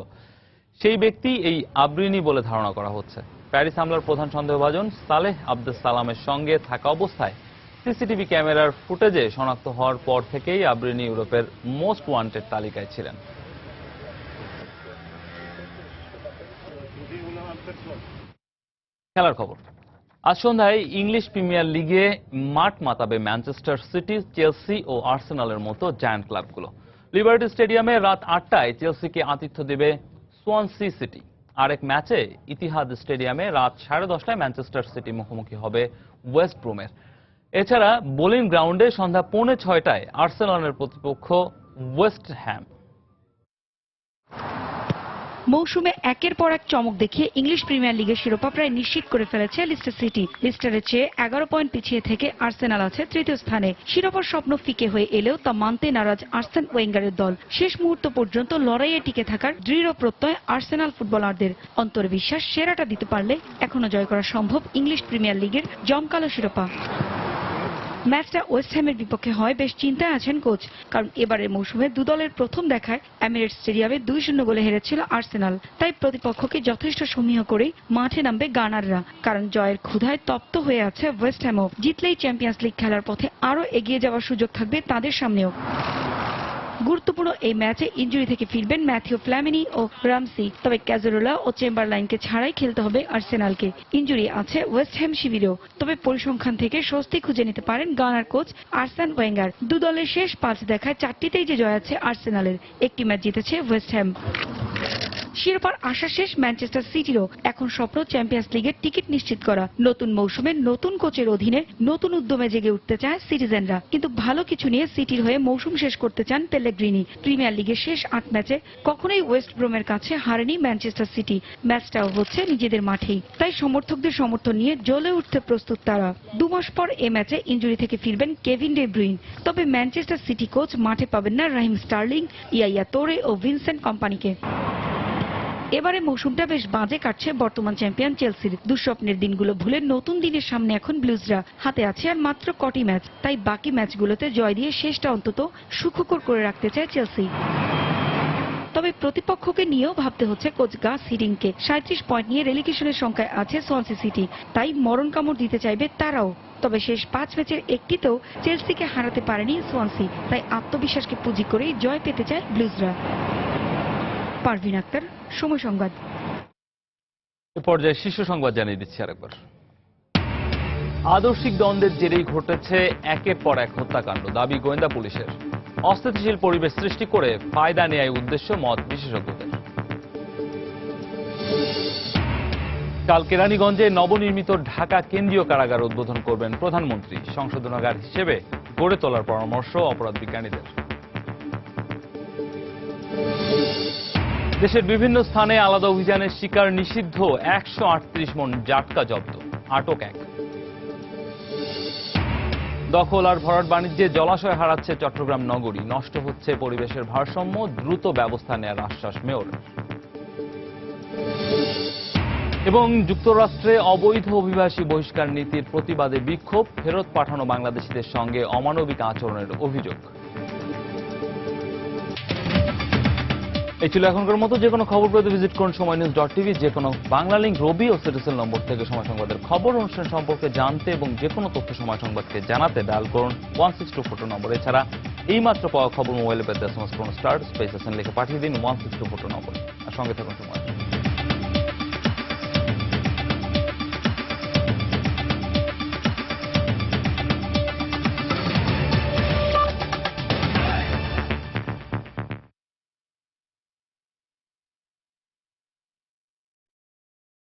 সেই ব্যক্তি এই আবরিনী বলে ধারণা করা হচ্ছে। প্যারিস হামলার প্রধান সন্দেহভাজন সালেহ আব্দুস সালামের সঙ্গে থাকা অবস্থায় সিসিটিভি ক্যামেরার ফুটেজে শনাক্ত হওয়ার পর থেকেই আবরিনী ইউরোপের মোস্ট ওয়ান্টেড তালিকায় ছিলেন। খেলার খবর। আজ সন্ধ্যায় ইংলিশ প্রিমিয়ার লিগে মাঠ মাতাবে ম্যানচেস্টার সিটি, চেলসি ও আর্সেনালের মতো জায়ান্ট ক্লাবগুলো। লিবার্টি স্টেডিয়ামে রাত 8টায় চেলসিকে আতিথ্য দেবে সোয়ানসি সিটি। আরেক ম্যাচে ইতিহাদ স্টেডিয়ামে রাত 10:30টায় ম্যানচেস্টার সিটি মুখোমুখি হবে ওয়েস্ট ব্রোমের। এছাড়া বোলিং গ্রাউন্ডে সন্ধ্যা 5:45টায় আর্সেনালের প্রতিপক্ষ ওয়েস্ট হ্যাম। মৌসুমে একের পর এক চমক দেখিয়ে ইংলিশ প্রিমিয়ার লিগের শিরোপা প্রায় নিশ্চিত করে ফেলেছে লিস্টার সিটি। লিস্টারের চেয়ে 11 পয়েন্ট পিছিয়ে থেকে আর্সেনাল আছে তৃতীয় স্থানে। শিরোপার স্বপ্ন ফিকে হয়ে এলেও তা মানতে নারাজ আর্সেন ওয়েঙ্গারের দল। শেষ মুহূর্ত পর্যন্ত লড়াইয়ে টিকে থাকার দৃঢ় প্রত্যয় আর্সেনাল ফুটবলারদের। অন্তরে বিশ্বাস, সেরাটা দিতে পারলে এখনো জয় করা সম্ভব ইংলিশ প্রিমিয়ার লিগের জমকালো শিরোপা। ম্যাচটা ওয়েস্ট হ্যামের বিপক্ষে হয় বেশ চিন্তায় আছেন কোচ, কারণ এবারের মৌসুমে দু দলের প্রথম দেখায় এমিরেটস স্টেডিয়ামে 2-0 গোলে হেরেছিল আর্সেনাল। তাই প্রতিপক্ষকে যথেষ্ট সমীহ করেই মাঠে নামবে গানাররা, কারণ জয়ের ক্ষুধায় তপ্ত হয়ে আছে ওয়েস্ট হ্যামও। জিতলেই চ্যাম্পিয়ন্স লিগ খেলার পথে আরও এগিয়ে যাওয়ার সুযোগ থাকবে তাদের সামনেও। গুরুত্বপূর্ণ এই ম্যাচে ইনজুরি থেকে ফিরবেন ম্যাথিউ ফ্ল্যামিনি ও রামসি, তবে ক্যাজেরোলা ও চেম্বারলাইনকে ছাড়াই খেলতে হবে আর্সেনালকে। ইনজুরি আছে ওয়েস্ট হ্যাম শিবিরেও, তবে পরিসংখ্যান থেকে স্বস্তি খুঁজে নিতে পারেন গানার কোচ আর্সেন ওয়েঙ্গার। দু দলের শেষ 5 দেখায় 4টিতেই যে জয় আছে আর্সেনালের, একটি ম্যাচ জিতেছে ওয়েস্ট হ্যাম। শিরোপার আশা শেষ ম্যানচেস্টার সিটিরও। এখন স্বপ্ন চ্যাম্পিয়ন্স লিগের টিকিট নিশ্চিত করা। নতুন মৌসুমে নতুন কোচের অধীনে নতুন উদ্যমে জেগে উঠতে চায় সিটিজেনরা, কিন্তু ভালো কিছু নিয়ে সিটির হয়ে মৌসুম শেষ করতে চান পেলেগ্রিনি। প্রিমিয়ার লিগের শেষ 8 ম্যাচে কখনোই ওয়েস্ট ব্রোমের কাছে হারেনি ম্যানচেস্টার সিটি। ম্যাচটাও হচ্ছে নিজেদের মাঠেই, তাই সমর্থকদের সমর্থন নিয়ে জ্বলে উঠতে প্রস্তুত তারা। 2 মাস পর এ ম্যাচে ইনজুরি থেকে ফিরবেন কেভিন ডে ব্রুইন, তবে ম্যানচেস্টার সিটি কোচ মাঠে পাবেন না রাহিম স্টার্লিং, ইয়াইয়া তোরে ও ভিনসেন্ট কম্পানিকে। এবারে মৌসুমটা বেশ বাজে কাটছে বর্তমান চ্যাম্পিয়ন চেলসির। দুঃস্বপ্নের দিনগুলো ভুলে নতুন দিনের সামনে এখন ব্লুজরা। হাতে আছে আর মাত্র কটি ম্যাচ, তাই বাকি ম্যাচগুলোতে জয় দিয়ে শেষটা অন্তত সুখকর করে রাখতে চায় চেলসি। তবে প্রতিপক্ষকে নিয়েও ভাবতে হচ্ছে কোচ গাস হিডিংকে। 37 পয়েন্ট নিয়ে রেলিগেশনের সংখ্যায় আছে সোয়ানসি সিটি, তাই মরণ কামড় দিতে চাইবে তারাও। তবে শেষ 5 ম্যাচের একটিতেও চেলসিকে হারাতে পারেনি সোয়ানসি, তাই আত্মবিশ্বাসকে পুঁজি করেই জয় পেতে চায় ব্লুজরা। পারভিন আক্তার, সময় সংবাদ। এ পর্যায়ে শীর্ষ সংবাদ জানিয়ে দিচ্ছি আরেকবার। আদর্শিক দ্বন্দ্বের জেরেই ঘটেছে একের পর এক হত্যাকাণ্ড, দাবি গোয়েন্দা পুলিশের। অস্থিতিশীল পরিবেশ সৃষ্টি করে ফায়দা নেয়ার উদ্দেশ্য মত বিশেষজ্ঞদের। কাল কেরানীগঞ্জে নবনির্মিত ঢাকা কেন্দ্রীয় কারাগার উদ্বোধন করবেন প্রধানমন্ত্রী। সংশোধনাগার হিসেবে গড়ে তোলার পরামর্শ অপরাধ বিজ্ঞানীদের। দেশের বিভিন্ন স্থানে আলাদা অভিযানের শিকার নিষিদ্ধ 138 মণ জাটকা জব্দ, আটক 1। দখল আর ভরাট বাণিজ্যে জলাশয় হারাচ্ছে চট্টগ্রাম নগরী, নষ্ট হচ্ছে পরিবেশের ভারসাম্য, দ্রুত ব্যবস্থা নেওয়ার আশ্বাস মেয়রের। এবং যুক্তরাষ্ট্রে অবৈধ অভিবাসী বহিষ্কার নীতির প্রতিবাদে বিক্ষোভ, ফেরত পাঠানো বাংলাদেশিদের সঙ্গে অমানবিক আচরণের অভিযোগ। এই ছিল এখনকার মতো। যে কোনো খবর পেতে ভিজিট করুন সময়নিউজ.tv। যে কোনো বাংলা লিংক, রবি ও সিটিসেল নম্বর থেকে সময় সংবাদের খবর অনুষ্ঠান সম্পর্কে জানতে এবং যে কোনো তথ্য সময় সংবাদকে জানাতে ডায়াল করুন 16242 নম্বর। এছাড়া এইমাত্র পাওয়া খবর মোবাইলে পেতে SMS করুন *SN লিখে পাঠিয়ে দিন 16242 নম্বর। আর সঙ্গে থাকুন সময়।